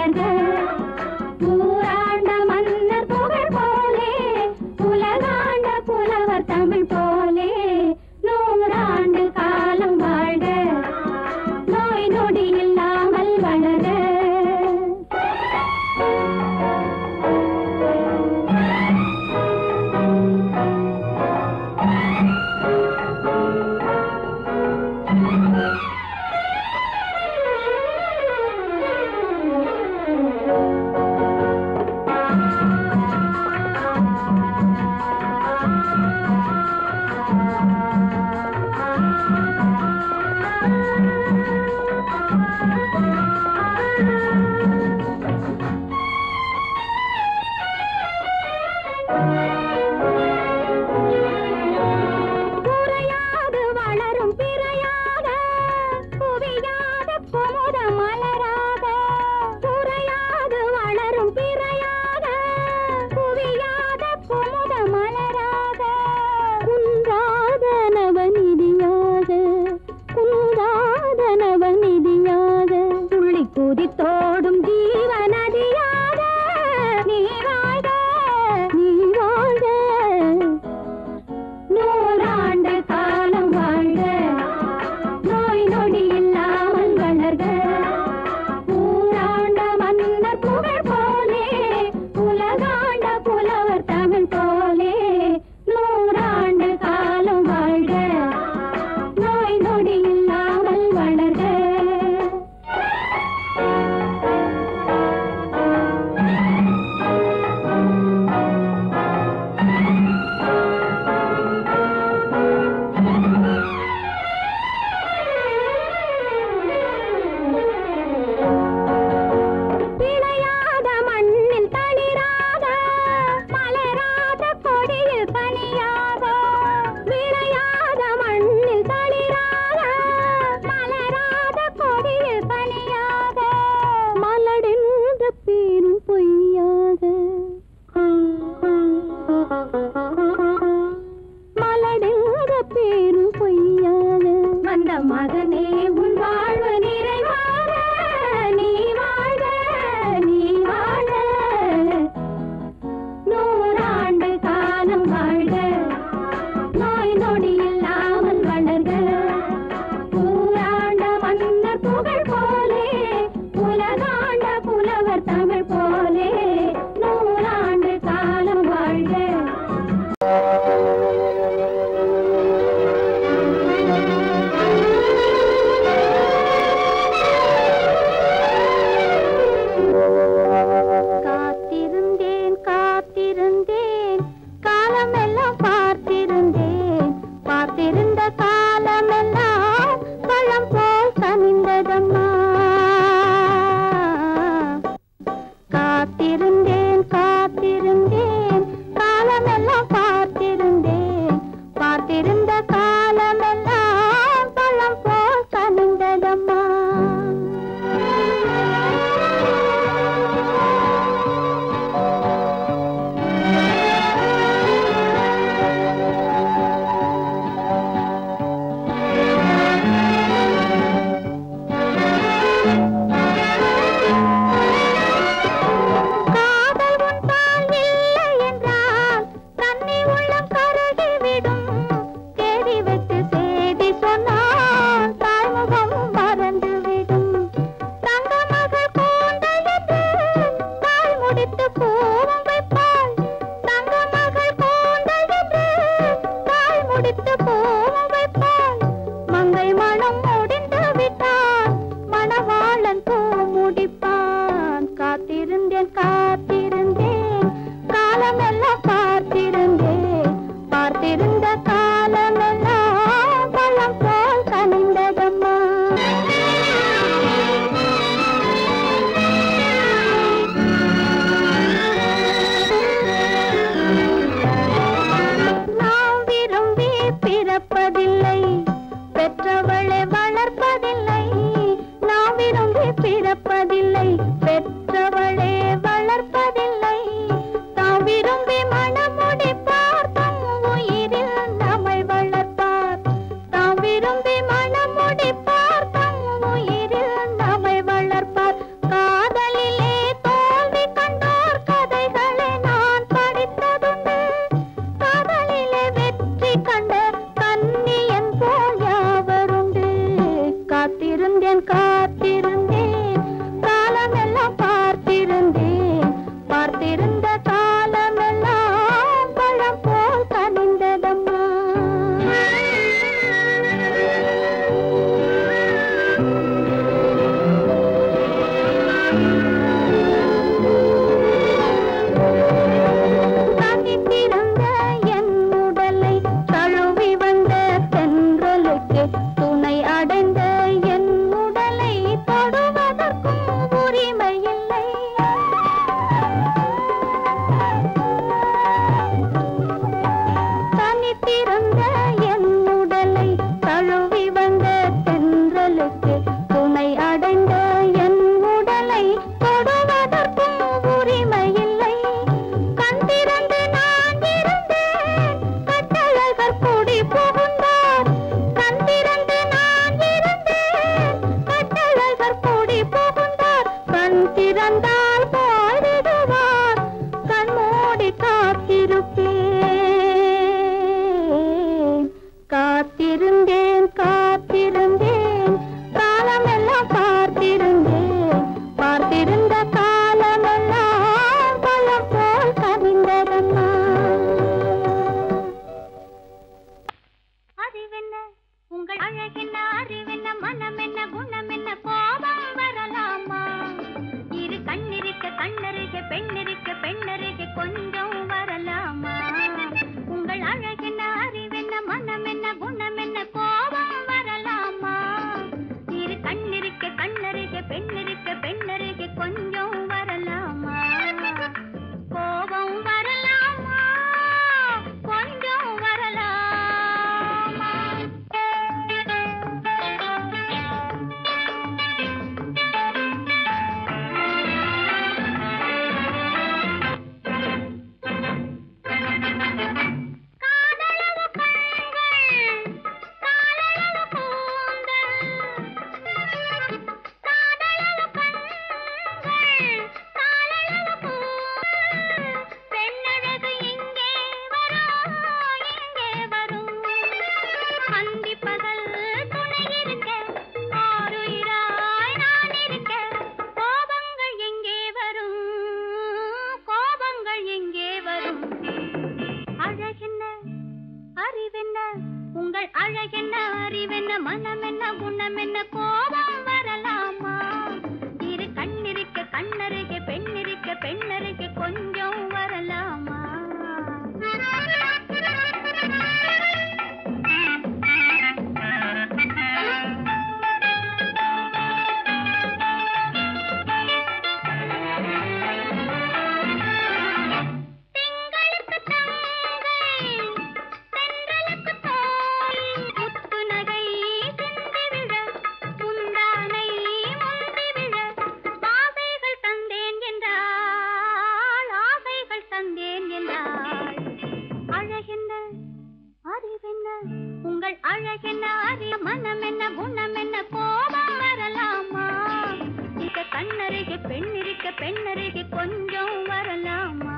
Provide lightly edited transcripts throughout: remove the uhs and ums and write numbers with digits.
வளர்க. ஊராண்ட மன்னர் புகழ் போலே உலகாண்ட புலவர் தமிழ் போலே 100 ஆண்டு காலம் வாழ்க. நோய் நொடி இல்லாமல் வளர. தோடும் ஜீவநதியாக நீ வாழ்க, நீ வாழ்க. 100 ஆண்டு காலம் வாழ்க. நோய் நொடி இல்லாமல் வளர்க. ஊராண்ட மன்னர் புகழ் போலே உலகாண்ட புலவர் தமிழ் போலே 100 ஆண்டு காலம் வாழ்க. நோய் நொடி இல்லாமல் வளர்க. மகனே உன் வாழ்வு நிறைவாக நீ வாழ்க, நீ வாழ்க. 100 ஆண்டு காலம் வாழ்க. நோய் நொடி இல்லாமல் வளர்க. ஊராண்ட மன்னர் புகழ் போலே உலகாண்ட புலவர் தமிழ் போலே 100 ஆண்டு காலம் வாழ்க. காதலிலே பெண்ணருகே கொஞ்சம் வரலாமா?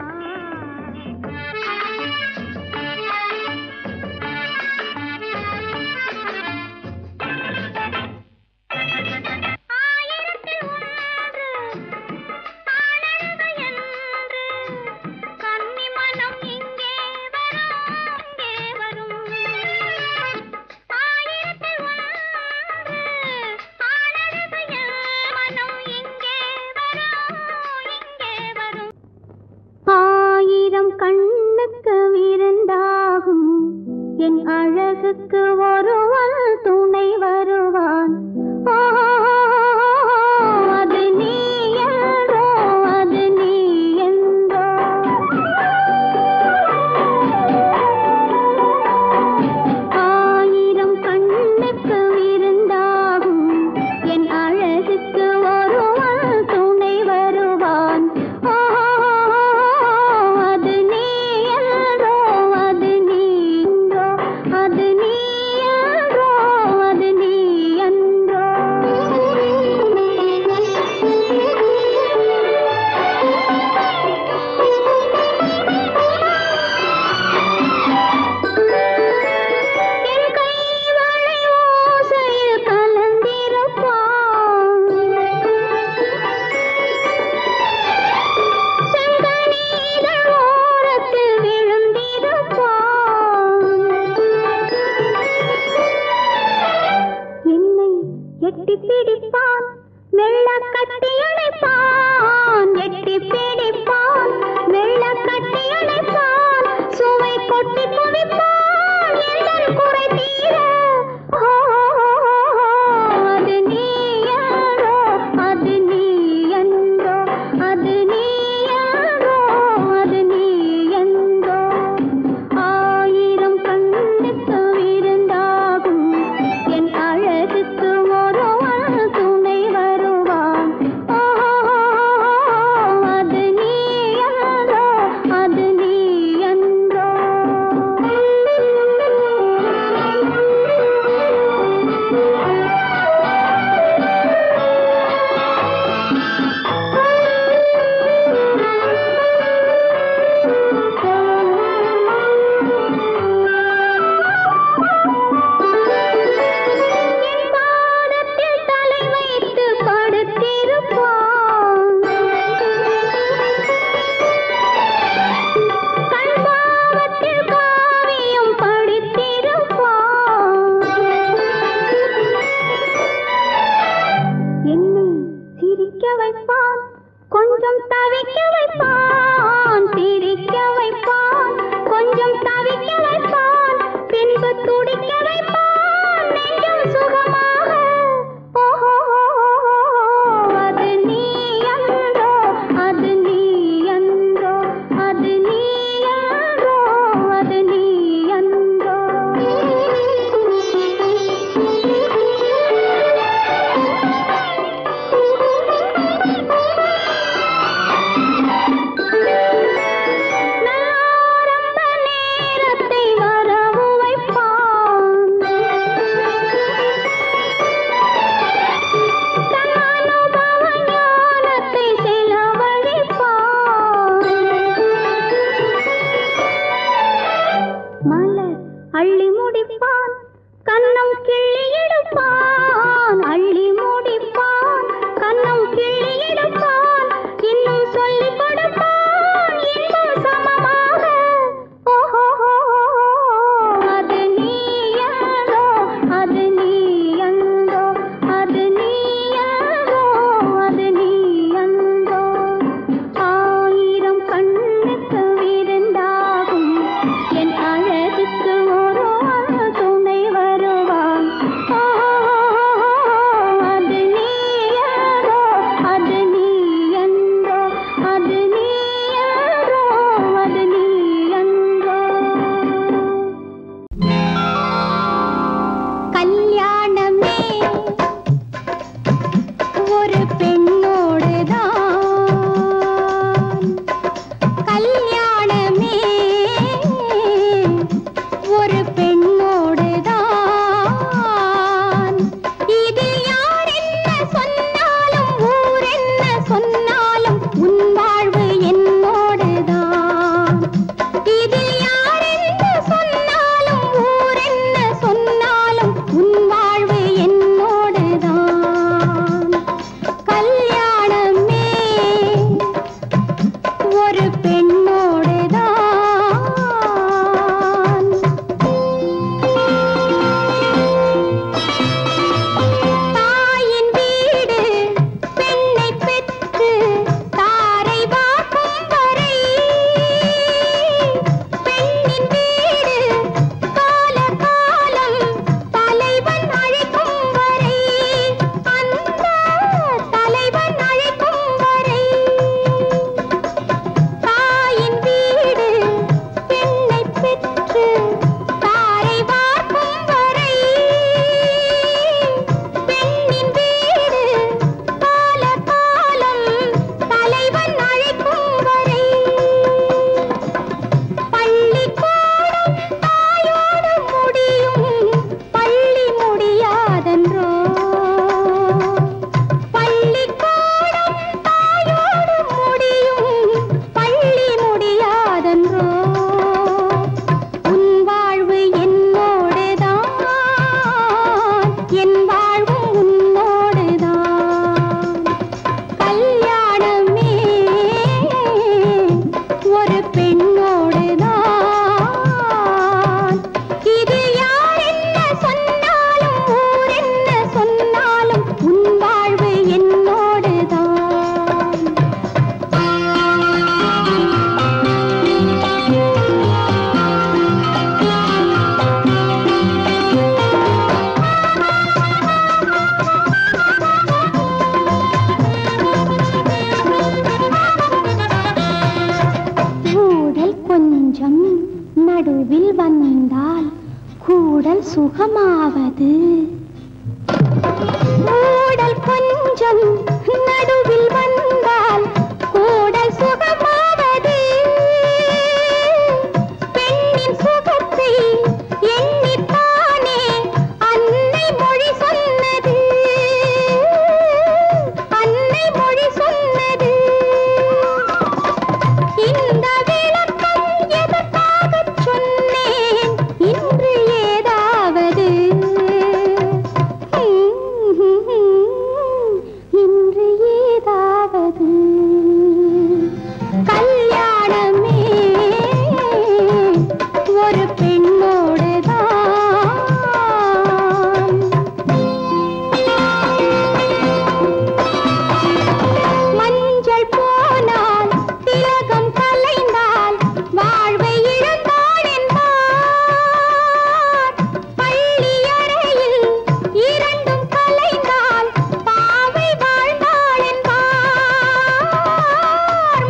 கண்ணுக்கு விருந்தாகும் என் அழகுக்கு ஒருவன் துணை வருவான். அது நீ என்றோ, அது நீ என்றோ. ஆயிரம் கண்ணுக்கு விருந்தாகும் என் அழகுக்கு ஒருவன் துணை வருவான். எட்டி பிடிப்பான், மெல்ல கட்டி அணைப்பான். எட்டி பிடிப்பான், மெல்ல கட்டி அணைப்பான். சுவை கொட்டி குவிப்பான், எந்தன் குறை தீர. அது நீ என்றோ, அது நீ என்றோ, அது நீ என்றோ, அது நீ என்றோ. ஆயிரம் கண்ணுக்கு விருந்தாகும் என் அழகுக்கு துணை வருவான். அது நீ என்றோ, அது நீ என்றோ. கொஞ்சம் தவிக்க வைப்பான், சிரிக்க வைப்பான். கொஞ்சம் தவிக்க வைப்பான், பின்பு துடிக்க வைப்பான் நெஞ்சம் சுகமாக. அது நீ என்றோ, அது நீ என்றோ, அது நீ என்றோ, அது நீ என்றோ. கூடல் சுகமாவது கூடல் கொஞ்சம் நடுவில் வந்தால் கூடல் சுகமாவது பெண்ணின் சுகத்தை எண்ணித்தானே அன்னை மொழி சொன்னது அன்னை மொழி சொன்னது இந்த விளக்கம் எதற்காகச் சொன்னேன் இன்று ஏதாவது இன்று ஏதாவது கல்யாணமே ஒரு பெண்ணோடுதான் மஞ்சள் போனால் திலகம் கலைந்தால் வாழ்வை இழந்தாள் என்பார் பள்ளி அறையில் இரண்டும் கலைந்தால் பாவை வாழ்ந்தாள் என்பார்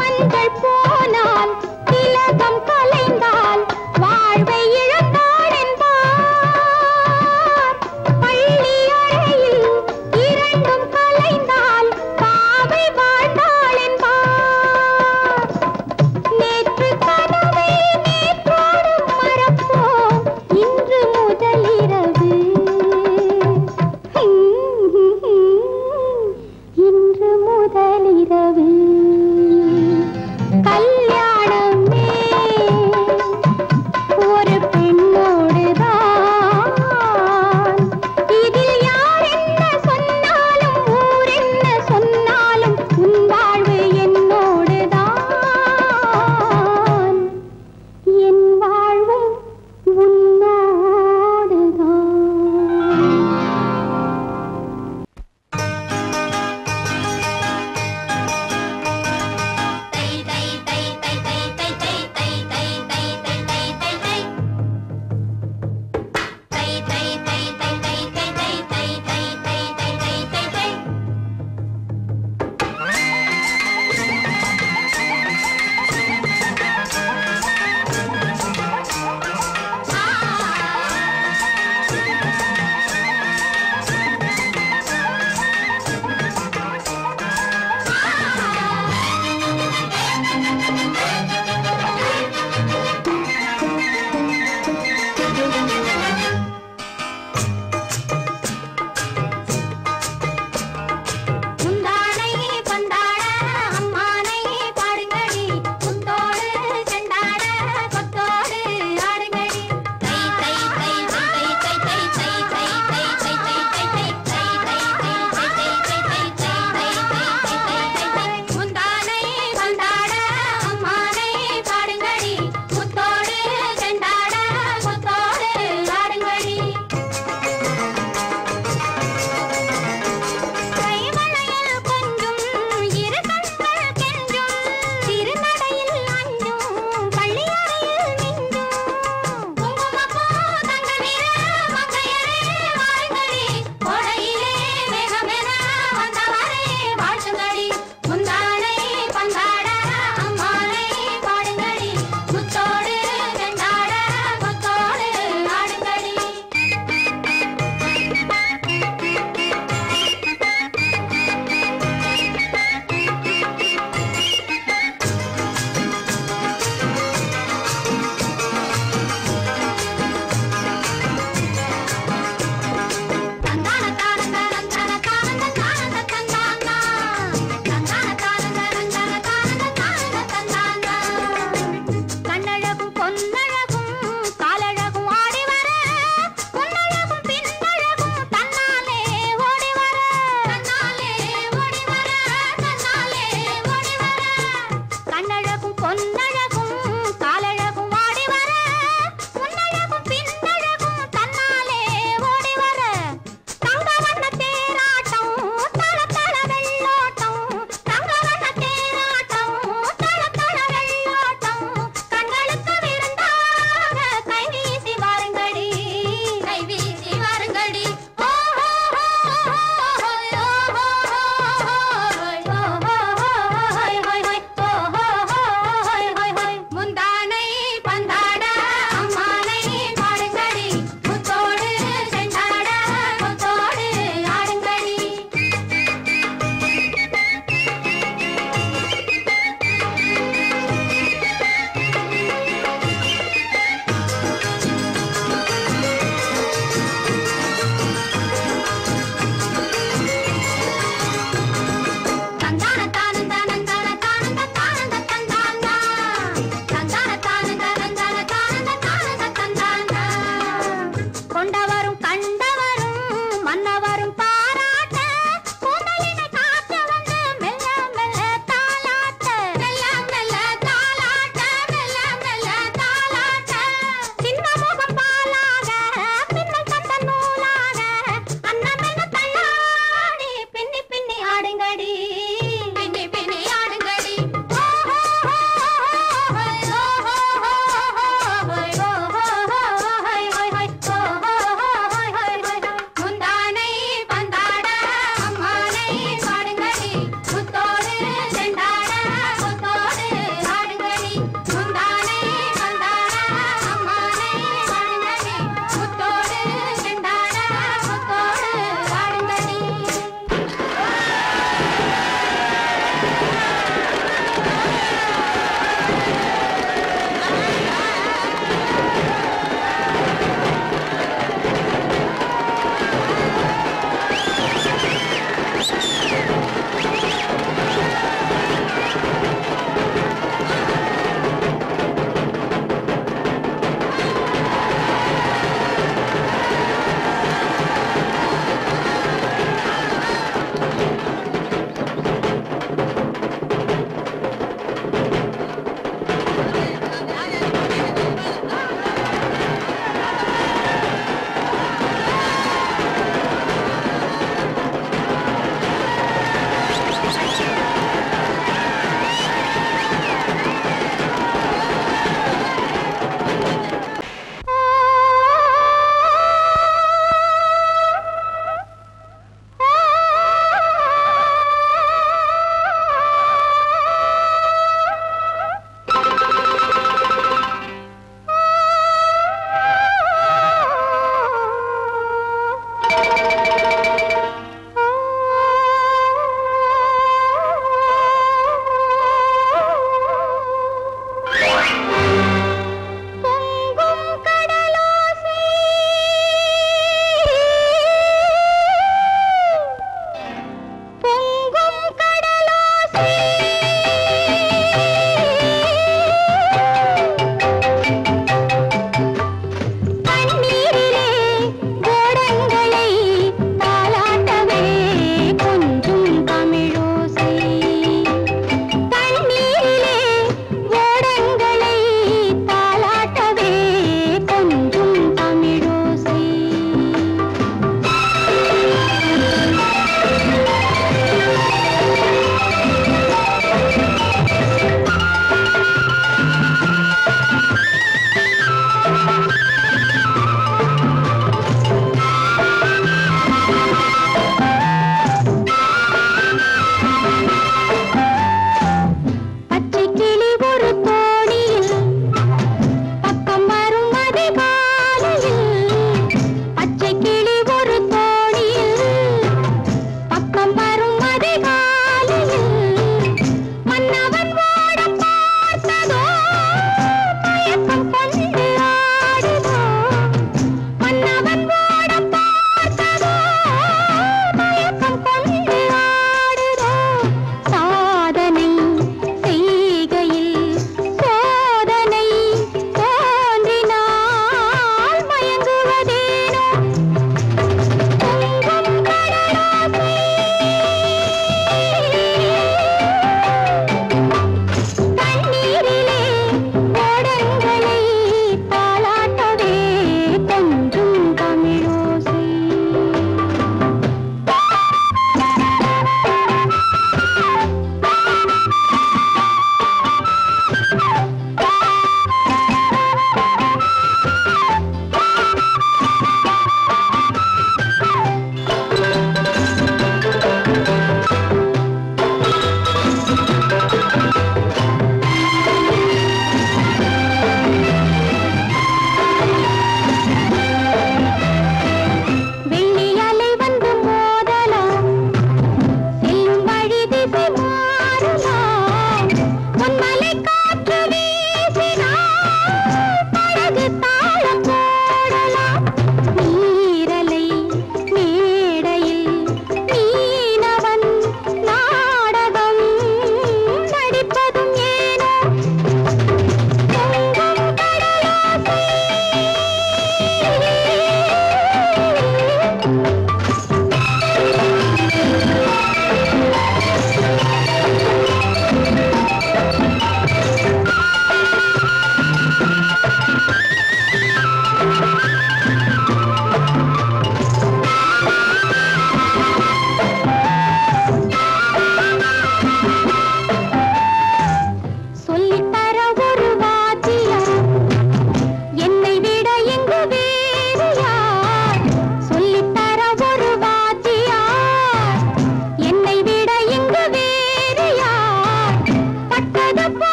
மஞ்சள் போனால் திலகம் கலைந்தால் வாழ்வை இழந்தாள் என்பார் பள்ளி அறையில் இரண்டும் கலைந்தால் பாவை வாழ்ந்தாள் என்பார் நேற்று கனவை நேற்றோடு மறப்போம் இன்று முதலிரவு இன்று முதலிரவு கல்யாணமே ஒரு பெண்ணோடுதான் இதில் யார் என்ன சொன்னாலும் ஊர் என்ன சொன்னாலும் உன் வாழ்வு என்னோடுதான் என் வாழ்வும் உன்னோடுதான்.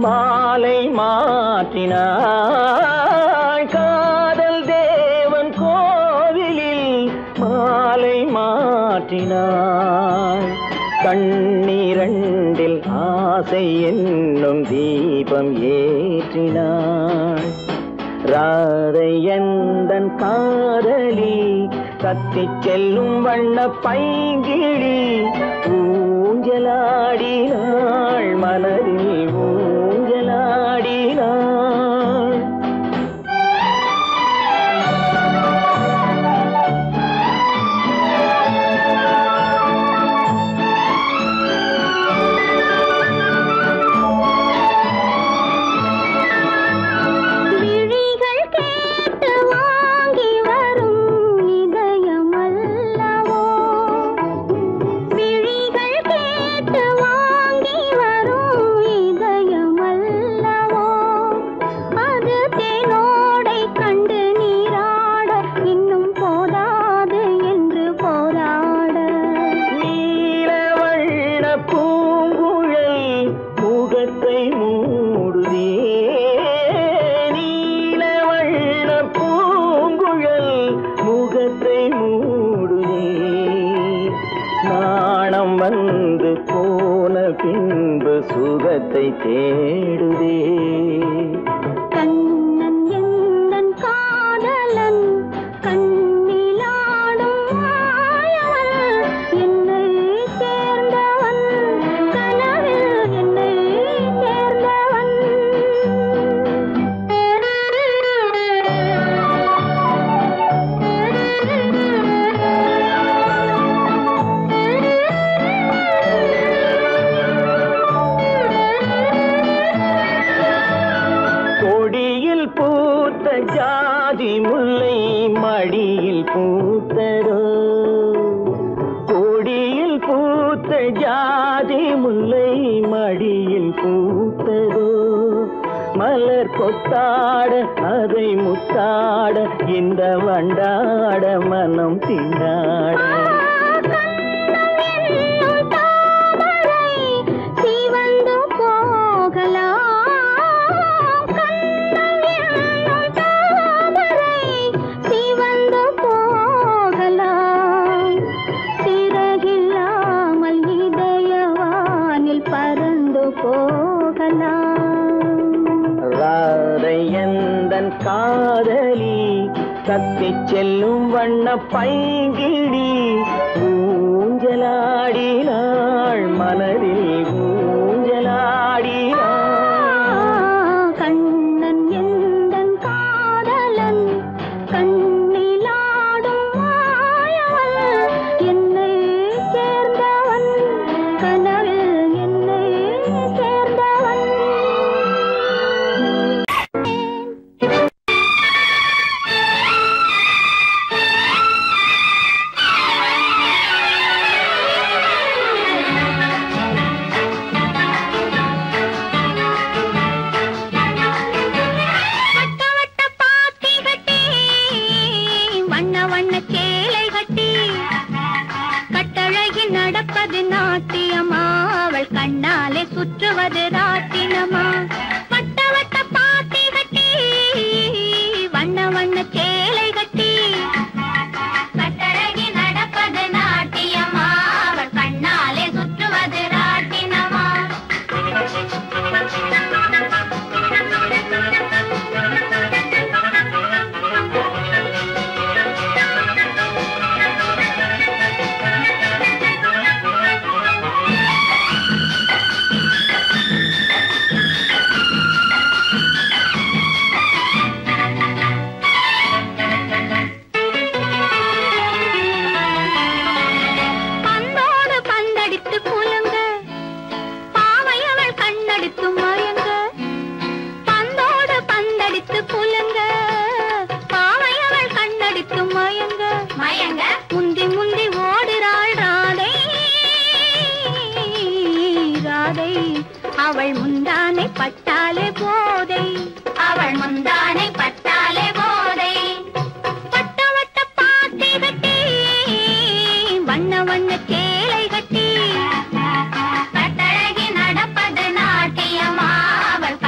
மாலை மாற்றினாள் காதல் தேவன் கோவிலில் மாலை மாற்றினாள் கண்ணீரண்டில் ஆசை என்னும் தீபம் ஏற்றினாள் ராதை எந்தன் காதலி கத்திச் செல்லும் வண்ண பைங்கிழி ஊஞ்சலாடினாள் மனதில் ஊஞ்சலாடினாள் சுகத்தை தேடுதே கண்ணன் எந்தன் காதலன் கண்ணிலாடும் மாயவன் என்னை சேர்ந்தவன் கனவில் என்னை சேர்ந்தவன் பூத்த ஜாதி முல்லை மடியில் பூத்ததோ கொடியில் பூத்த ஜாதி முல்லை மடியில் பூத்ததோ மலர் கொத்தாட அதை முத்தாட இந்த வண்டாட மனம் திண்டாட ராதை எந்தன் காதலி கத்திச் செல்லும் வண்ண பைங்கிழி ஊஞ்சலாடினாள் மனதில் ஊஞ்சலாடினாள் கண்ணன் எந்தன் காதலன் கண்ணிலாடும் மாயவன் என்னை சேர்ந்தவன் கனவில் என்னை சேர்ந்தவன் நடப்பது நாட்டியமா அவள் கண்ணாலே சுற்றுவது ராட்டினமா வட்ட வட்ட பாத்தி கட்டி வண்ண வண்ண சேலை கட்டி கட்டழகி நடப்பது நாட்டியமா அவள் கண்ணாலே சுற்றுவது ராட்டினமா முந்தி முந்தி ஓடுறாள் ராதை ராதை அவள் முந்தானை பட்டாலே போதை அவள் முந்தானை பட்டாலே போதை வட்ட வட்ட பாத்தி கட்டி வண்ண வண்ண சேலை கட்டி கட்டழகி நடப்பது நாட்டியமா அவள்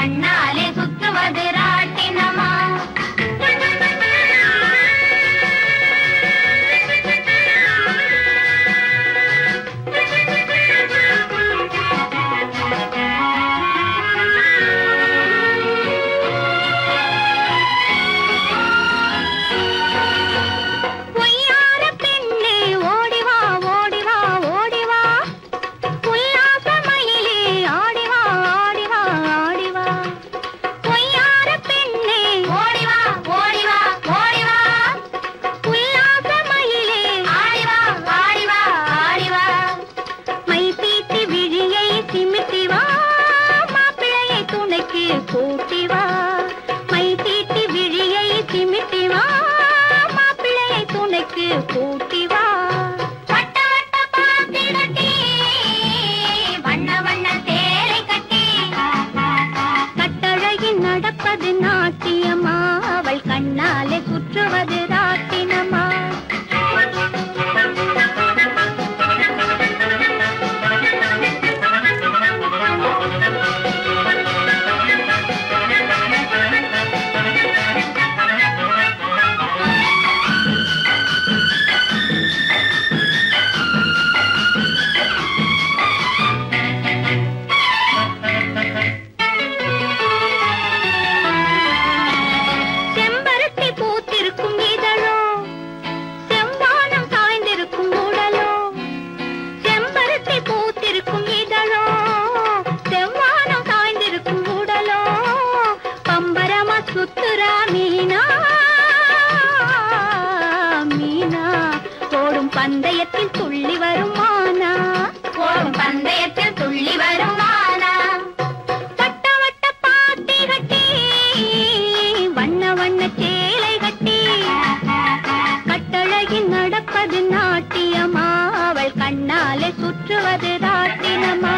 பின்னாலே சுற்றுவது ராட்டினமா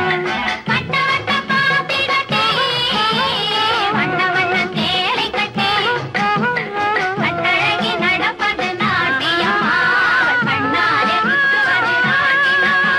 வட்ட வட்ட பாத்தி கட்டி வண்ண வண்ண சேலை கட்டி கட்டழகி நடப்பது நாட்டியமா கண்ணாலே சுற்றுவது ராட்டினமா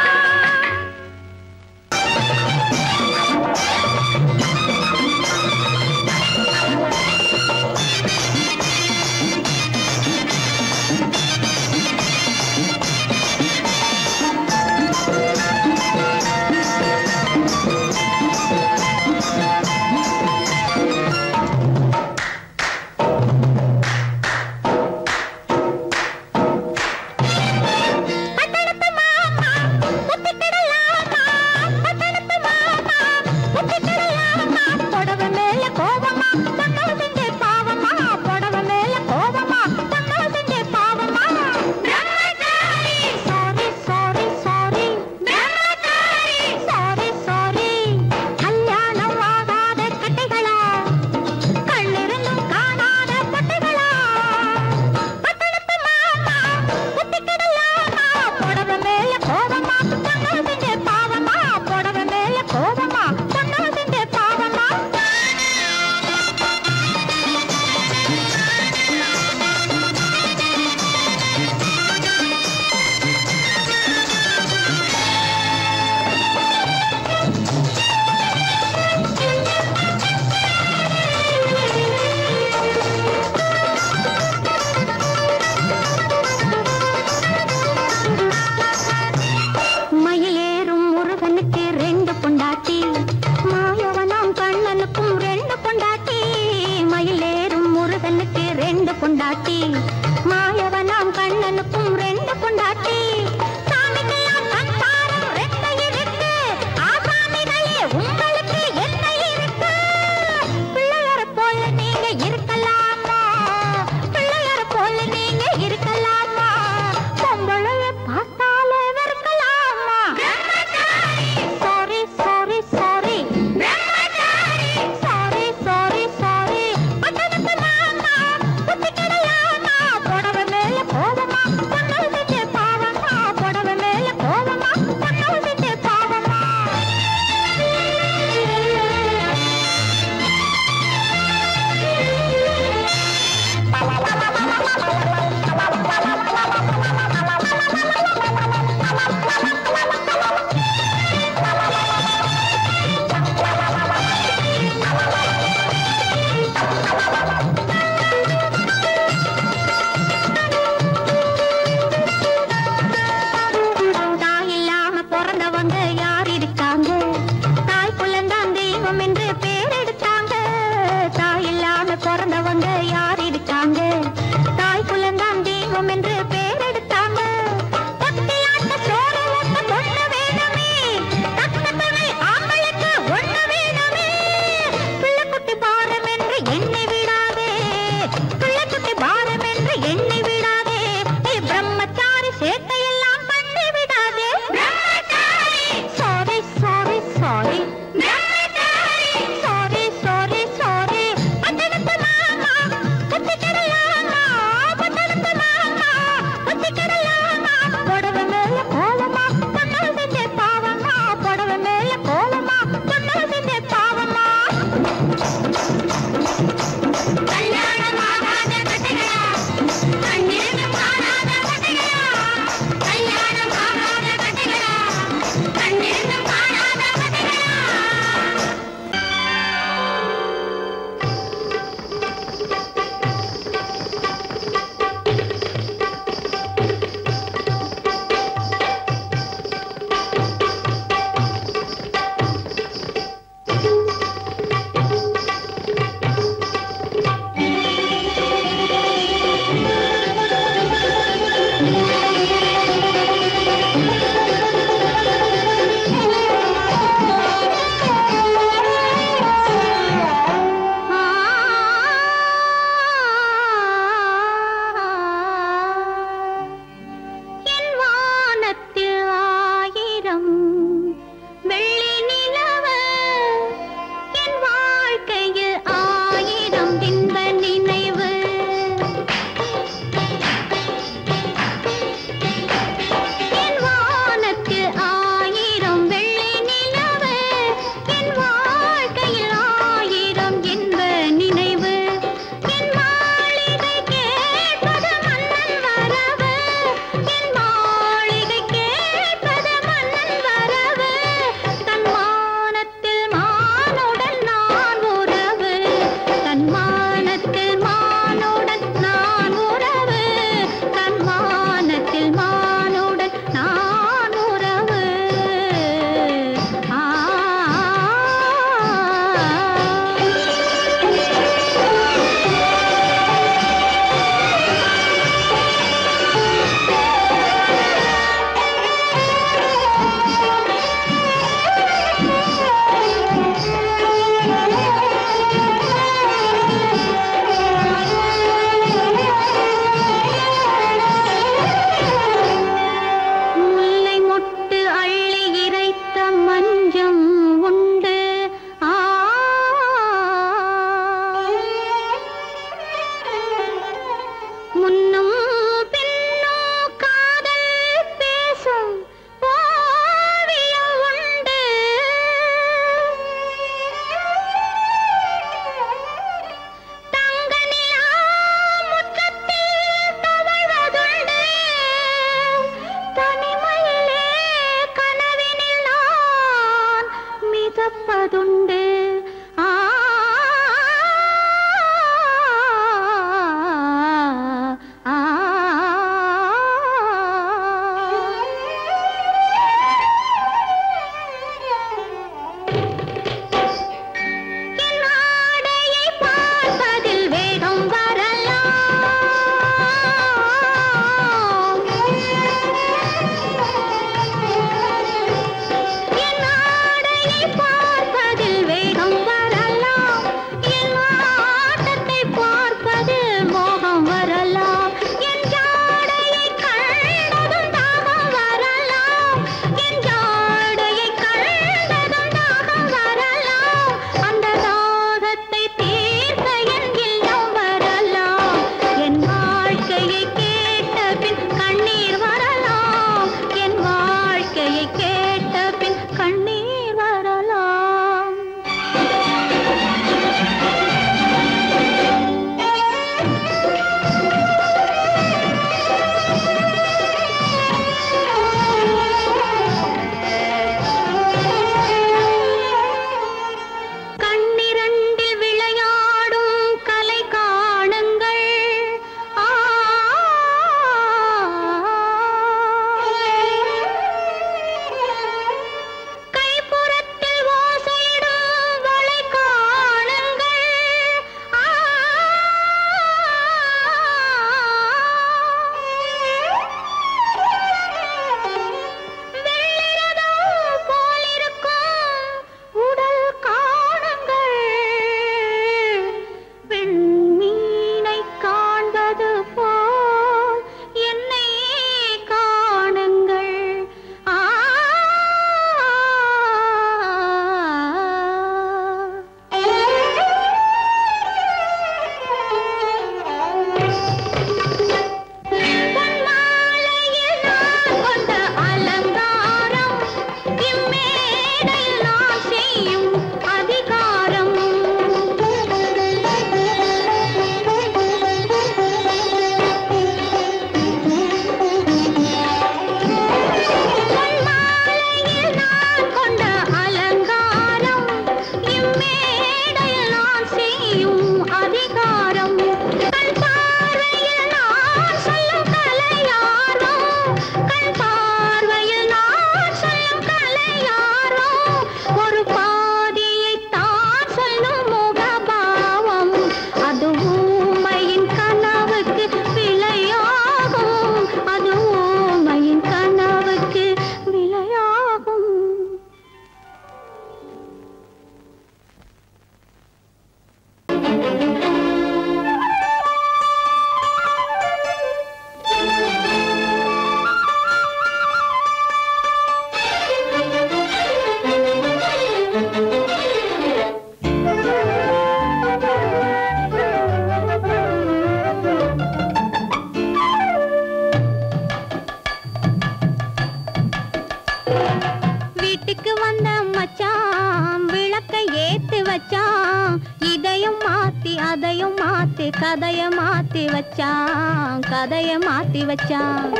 வீட்டுக்கு வந்த மச்சான் விளக்கை ஏத்தி வச்சான். இதையும் மாத்தி அதையும் மாத்தி கதைய மாத்தி வச்சான், கதைய மாத்தி வச்சான்.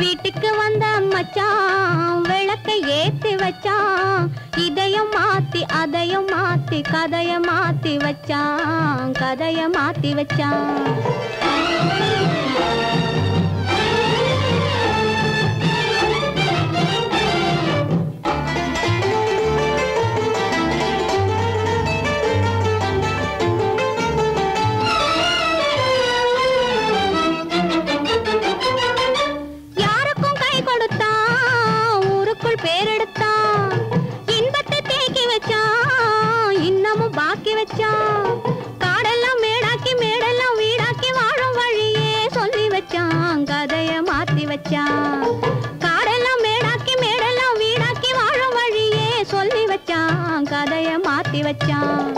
வீட்டுக்கு வந்த மச்சான் விளக்கை ஏத்தி வச்சான். இதையும் மாத்தி அதையும் மாத்தி கதைய மாத்தி வச்சான், கதைய மாத்தி வச்சான். காடெல்லாம் மேடாக்கி மேடெல்லாம் வீடாக்கி வாழும் வழியே சொல்லி வச்சான், கதைய மாத்தி வச்சான். காடெல்லாம் மேடாக்கி மேடெல்லாம் வீடாக்கி வாழும் வழியே சொல்லி வச்சான், கதைய மாத்தி வச்சான்.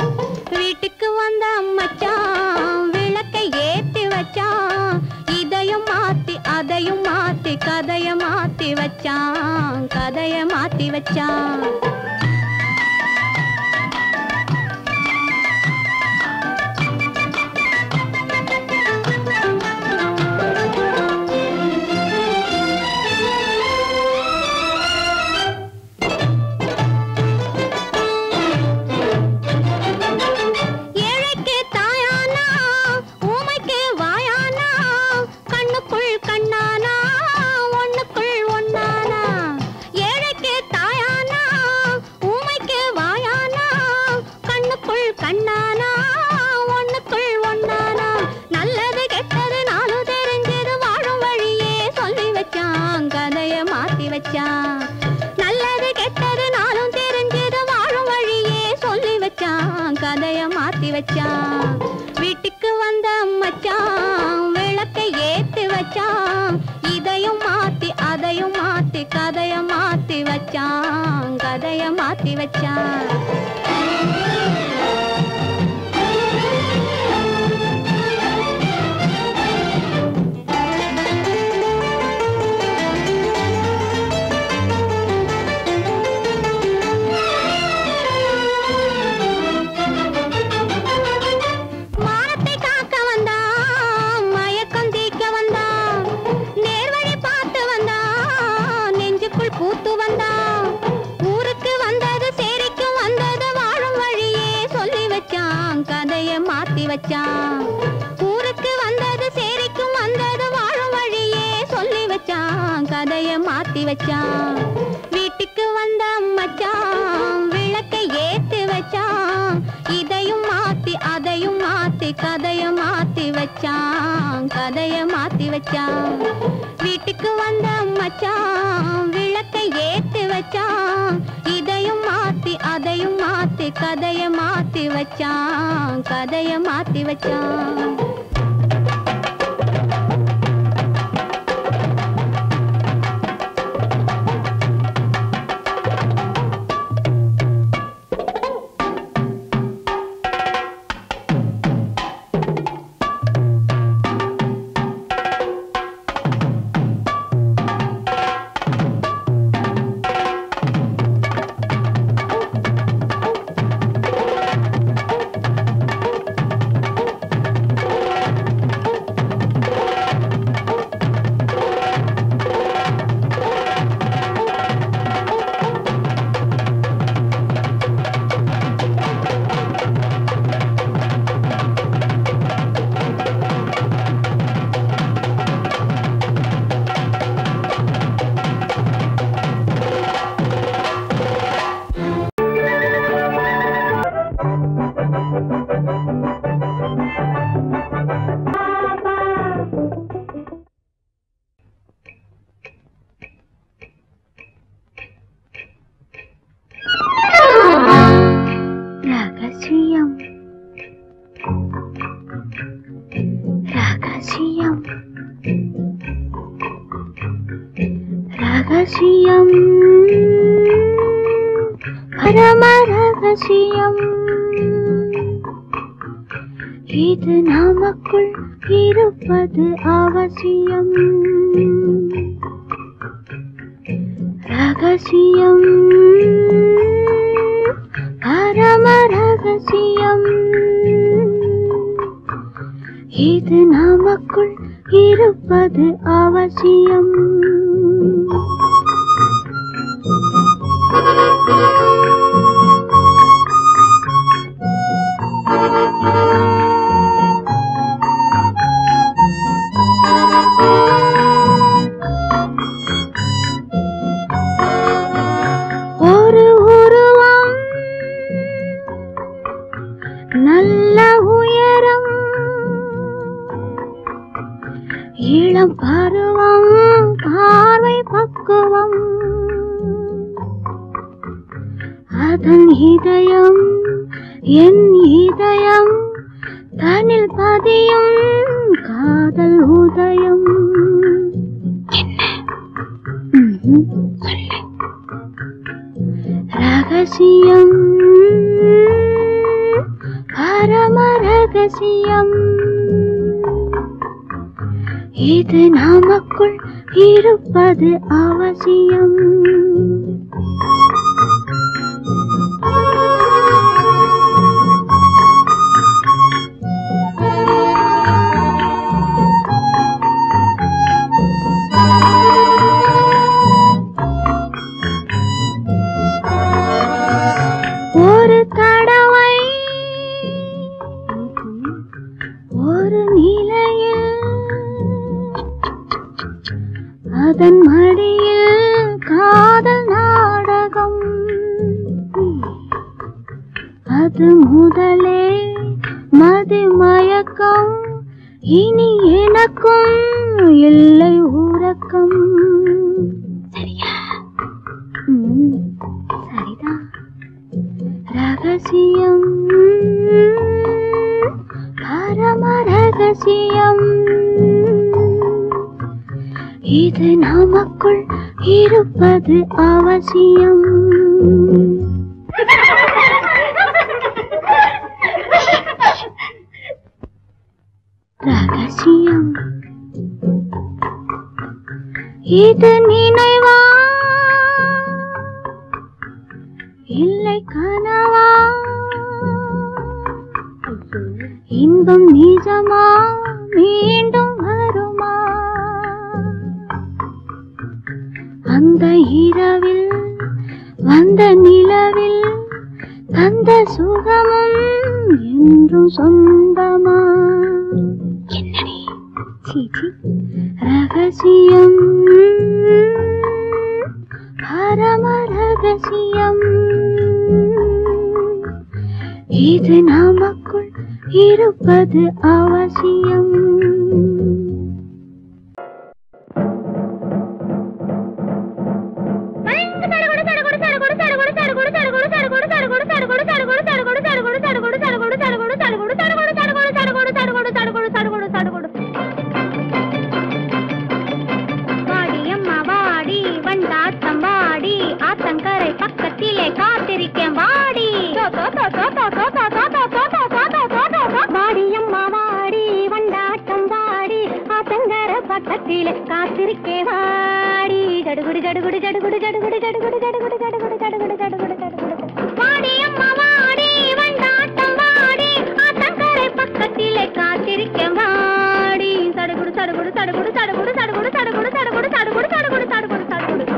வீட்டுக்கு வந்த மச்சான் விளக்கை ஏத்தி வச்சான். இதையும் மாத்தி அதையும் மாத்தி கதைய மாத்தி வச்சான், கதைய மாத்தி வச்சான். நல்லது கெட்டது நாளும் தெரிஞ்சது வாழும் வழியே சொல்லி வச்சான், கதைய மாத்தி வச்சான். வீட்டுக்கு வந்த மச்சான் விளக்கை ஏத்தி வச்சான். இதையும் மாத்தி அதையும் மாத்தி கதைய மாத்தி வச்சான், கதைய மாத்தி வச்சான். பூத்து வந்தா ஊருக்கு வந்தது சேரிக்கும் வந்தது வாழும் வழியே சொல்லி வச்சான், கதைய மாத்தி வச்சான். ஊருக்கு வந்தது சேரிக்கும் வந்தது வாழும் வழியே சொல்லி வச்சான், கதைய மாத்தி வச்சான். வீட்டுக்கு வந்த மச்சான் விளக்கை ஏத்தி வச்சான். இதையும் மாத்தி அதையும் மாத்தி கதைய மாத்தி வச்சான், கதைய மாத்தி வச்சான். வீட்டுக்கு வந்த மச்சான் விளக்கை ஏத்தி வச்சான். இதையும் மாத்தி அதையும் மாத்தி கதைய மாத்தி வச்சான், கதைய மாத்தி வச்சான். ரகசியம் பரம ரகசியம் இது நமக்குள் இருப்பது அவசியம். ரகசியம் ரகசியம் இது நமக்குள் இருப்பது அவசியம். ஒரு உருவம் நல்ல உயரம் இளம் பருவம் பார்வை பக்குவம் அதன் இதயம் என் இதயம் தனில் பதியும் காதல் உதயம். ரகசியம் பரம ரகசியம் இது நமக்குள் இருப்பது அவசியம். ஒரு தடவை ஒரு நிலையில் அதன் மடியில் காதல் நாடகம் அது முதலே மதிமயக்கம் இனி எனக்கும் இல்லை உறக்கம். சரியா? சரிதான். ரகசியம் பரம ரகசியம் இது நமக்குள் இருப்பது அவசியம். ரகசியம் இது நினைவா இல்லை கனவா இன்பம் நிஜமா மீண்டும் வருமா அந்த இரவில் வந்த நிலவில் தந்த சுகமும் என்றும் சொந்தமா. என்னடி சீச்சி. ரகசியம் பரம ரகசியம் இது நமக்குள் இருப்பது அவசியம். பக்கத்திலே காத்திருக்கேன் வாடி வாடியம்மா வாடி வண்டாட்டம் வாடி ஆத்தங்கர பக்கத்திலே காத்திருக்கே வாடி ஜடுகுடு ஜடுகுடு ஜடுகுடு ஜடுகுடு ஜடுகுடு ஜடுகுடு ஜடுகுடு ஜடுகுடு ஜடுகுடு ஜடுகுடு வாடியம்மா வாடி வண்டாட்டம் வாடி ஆத்தங்கர பக்கத்திலே காத்திருக்கேன் வாடி சடுகுடு சடுகுடு சடுகுடு சடுகுடு சடுகுடு சடுகுடு சடுகுடு சடுகுடு சடுகுடு சடுகுடு சடுகுடு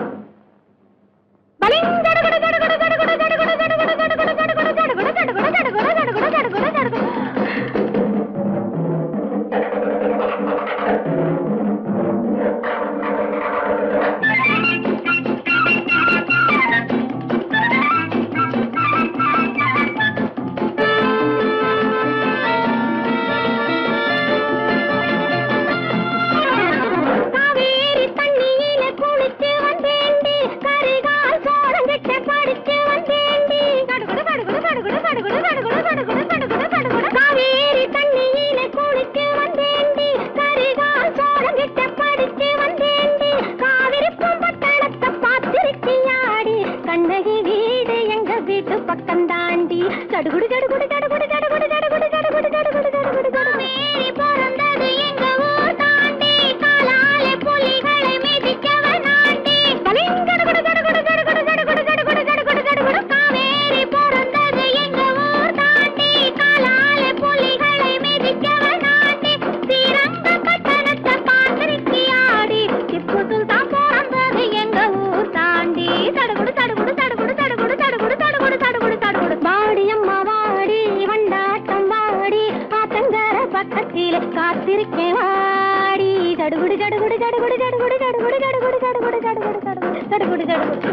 பக்கத்திலே காத்திருக்கேன் வாடி ஜடுகுடு ஜடுகுடு ஜடுகுடு ஜடுகுடு ஜடுகுடு ஜடுகுடு ஜடுகுடு ஜடுகுடு ஜடுகுடு ஜடுகுடு ஜடுகுடு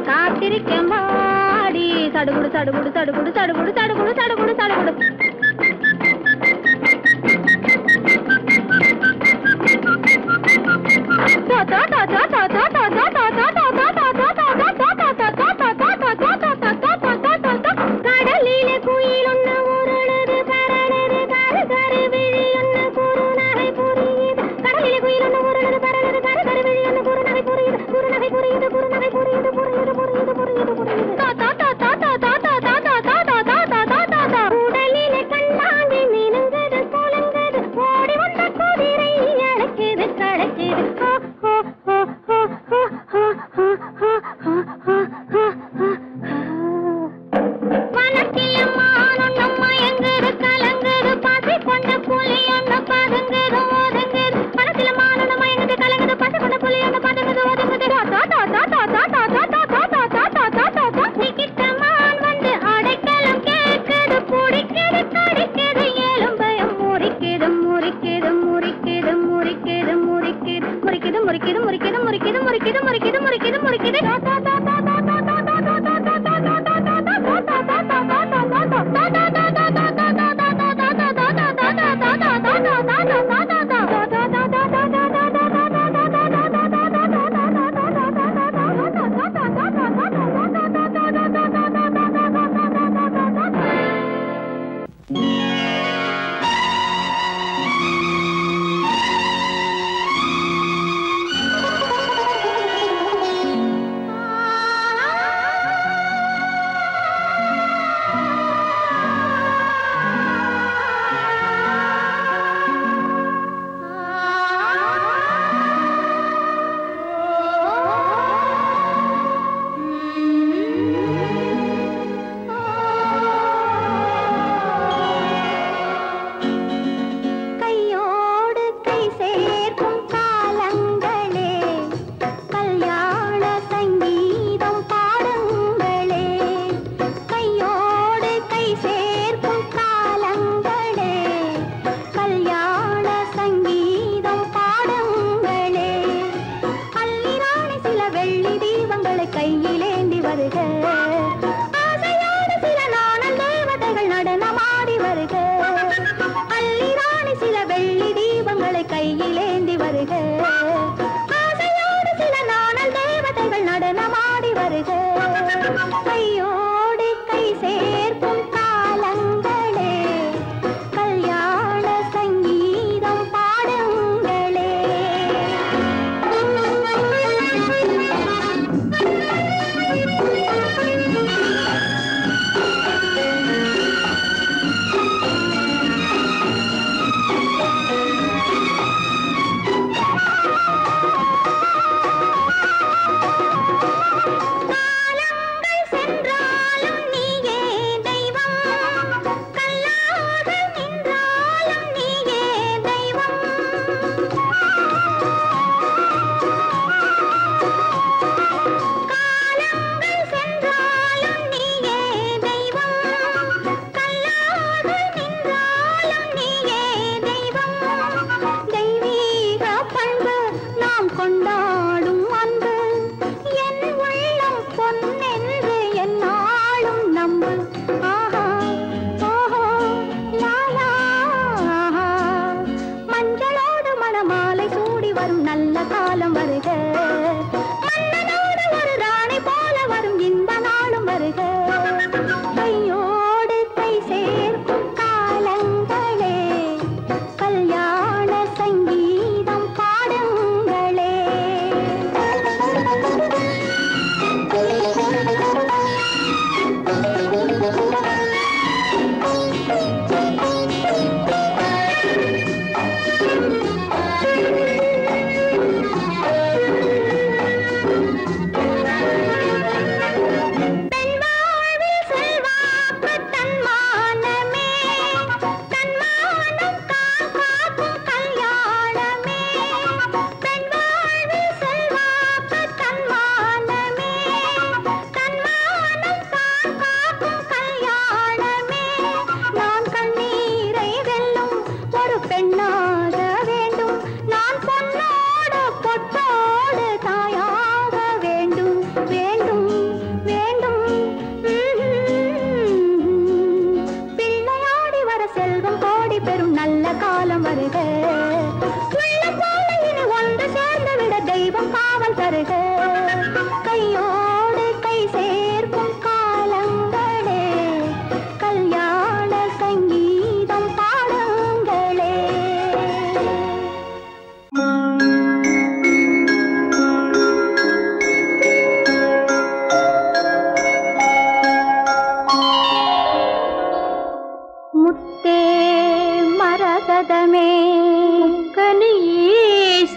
காத்திருக்கேன் வாடி தடுகுடு தடுகுடு தடுகுடு தடுகுடு தடுகுடு தடுகுடு தடுகுடு கடலிலே குயில் ஒன்று உருளுது பரளுது கரு கரு விழி ஒன்று குறுநகை புரியுது கடலிலே குயில் ஒன்று உருளுது பரளுது கரு கரு விழி ஒன்று குறுநகை புரியுது குறுநகை புரியுது குறுநகை புரியுது புரியுது புரியுது புரியுது புரியுது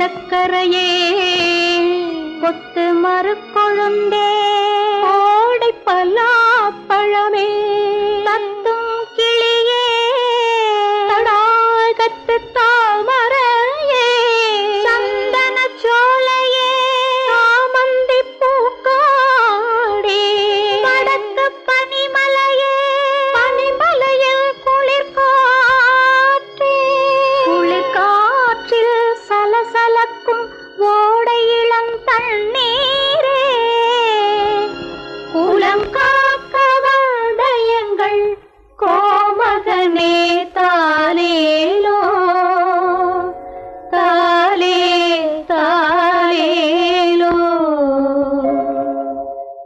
சக்கரையே கொத்து மறுக்கொழுந்தே கோடை பலாப்பழமே தத்தும் கிளியே தடாகத்து தாமரையே சந்தன சோலையே சாமந்தி பூக்காடே வடக்கு பனிமலையே பனிமலையில் குளிர் காற்றில் சலசலக்கும் ஓடை இளம் தண்ணீரே குலம் காக்க வந்தயங்கள் கோமகனே தாலேலோ தாலே தாலேலோ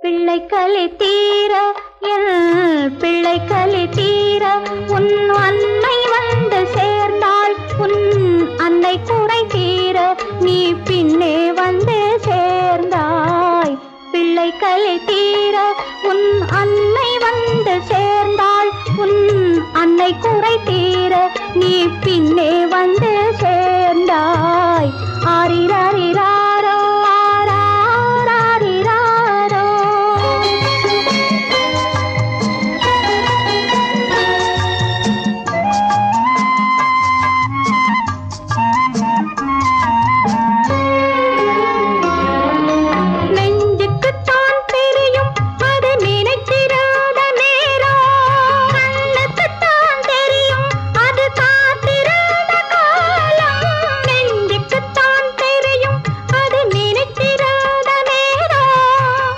பிள்ளை கலி தீர என் பிள்ளை கலி தீர உன் அன்னை வந்து சேர்ந்தாள் உன் அன்னை குறை தீர நீ பின்னே வந்து சேர்ந்தாய் பிள்ளை கலி தீர உன் அன்னை வந்து சேர்ந்தாள் உன் அன்னை குறை தீர நீ பின்னே வந்து சேர்ந்தாய் ஆரிராரிராரோ ஆராரிராரோ நெஞ்சுக்குத்தான் தெரியும் அது நினைத்திராத நேரம் கண்ணுக்குத்தான் தெரியும் அது காத்திராத காலம் நெஞ்சுக்குத்தான் தெரியும் அது நினைத்திராத நேரம்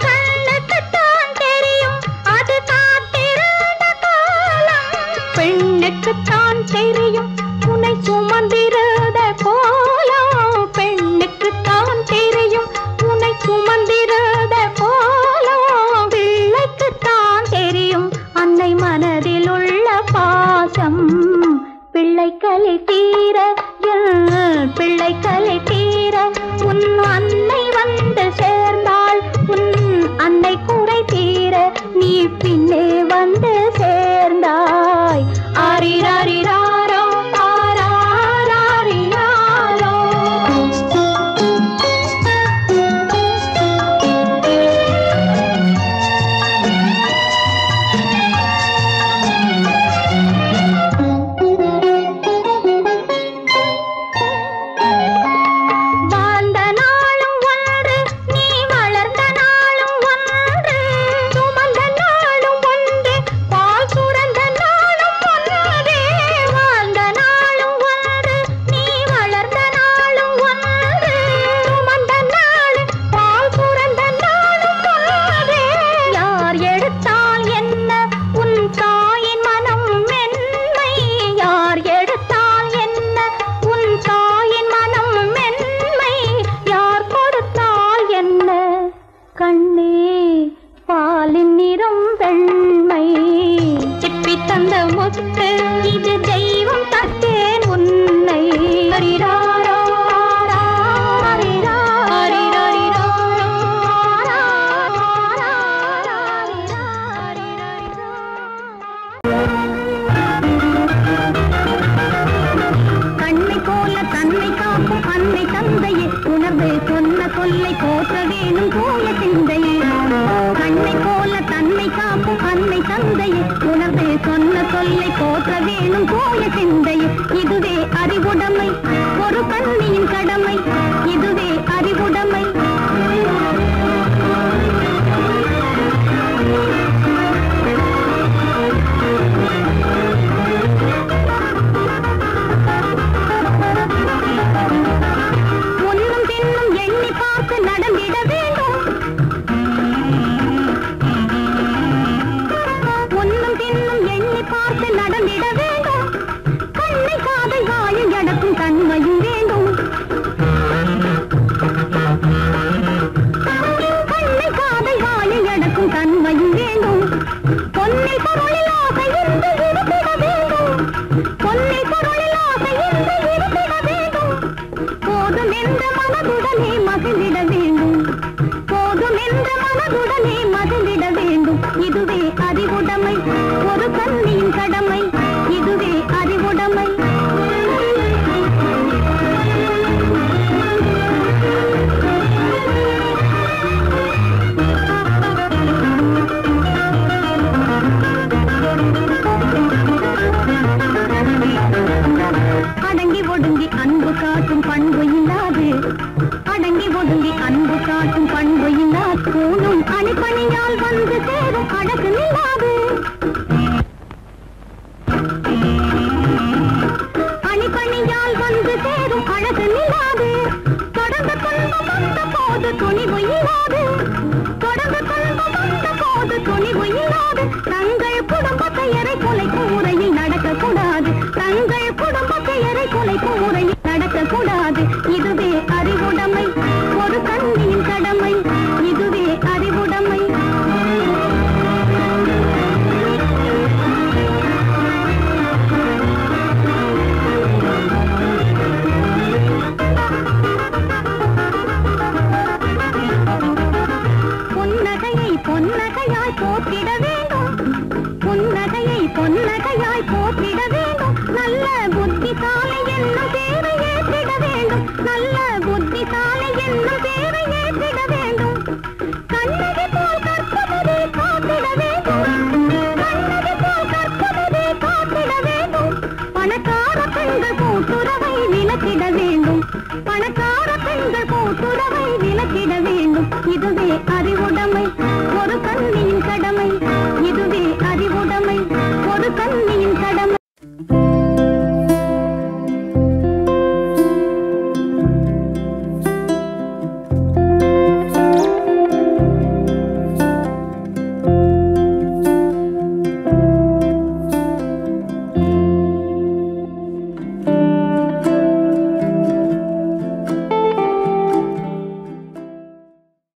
கண்ணுக்குத்தான் தெரியும் அது காத்திராத காலம் பெண்ணுக்குத்தான் தெரியும் உன்னை சுமந்திராத கோலம் பெண்ணுக்குத்தான் தெரியும் உன்னை சுமந்திராத கோலம் பிள்ளைக்குத்தான் தெரியும் அன்னை மனதில் உள்ள பாசம் பிள்ளை கலி தீர பிள்ளை கலி தீர உன் அன்னை வந்து சேர்ந்தாள் உன் அன்னை குறை தீர நீ பின்னே வந்து சேர்ந்தாய் ஆரிராரிராரோ ஆராரிராரோ வாழ்ந்த நாளும் ஒன்று நீ வளர்ந்த நாளும் ஒன்று சுமந்த நாளும் ஒன்று பால் சுரந்த நாளும் ஒன்று வாழ்ந்த நாளும் ஒன்று நீ வளர்ந்த நாளும் ஒன்று சுமந்த நாளும் பால் சுரந்த நாளும் ஒன்று யார் எடுத்தால் என்ன உன் தாயின் மனம் மென்மை யார் எடுத்தால் என்ன உன் தாயின் மனம் மென்மை யார் கொடுத்தால் என்ன கண்ணே பாலின் நிறம் வெண்மை சிப்பி தந்த முத்து இது தெய்வம் தத்தேன் உன்னை ஹரிராரோ கண்ணை போல தன்னை காக்கும் அன்னை தந்தையே உணர்வு சொன்ன சொல்லை போற்ற வேணும் தூய சிந்தையே கண்ணை போல தன்னை காக்கும் அன்னை தந்தையே உணர்வு சொன்ன சொல்லை போற்ற வேணும் தூய சிந்தையே இதுவே அறிவுடைமை ஒரு கண்ணியின் கடமை இதுவே அறிவுடைமை முன்னும் பின்னும் எண்ணி பார்த்து நடந்திட வேண்டும் முன்னும் பின்னும் எண்ணி பார்த்து நடந்திட வேண்டும் கண்ணை காதை வாயை அடக்கும் தன்மையும் வேண்டும் கண்ணை காதை வாயை அடக்கும் தன்மையும் வேண்டும் பொன்னை பொருளில் ஆசை இருந்து இருந்திட வேண்டும் பொன்னை பொருளில் ஆசை இருந்து இருந்திட வேண்டும் போதும் என்ற மனதுடனே மகிழ்ந்திட வேண்டும் போதும் என்ற மனதுடனே மகிழ்ந்திட வேண்டும் இதுவே அறிவுடைமை ஒரு கண்ணியின் கடமை இதுவே அறிவுடைமை பொன்னகையாய் போற்றிட வேண்டும் நல்ல புத்திசாலை என்னும் தேவை ஏற்றிட வேண்டும் நல்ல புத்திசாலை என்னும் தேவை ஏற்றிட வேண்டும் கண்ணகி போல் கற்பதை காத்திட வேண்டும் கண்ணகி போல் கற்பதை காத்திட வேண்டும் பணக்கார பெண்கள் கூட்டுறவை விலக்கிட வேண்டும் பணக்கார பெண்கள் கூட்டுறவை விலக்கிட வேண்டும்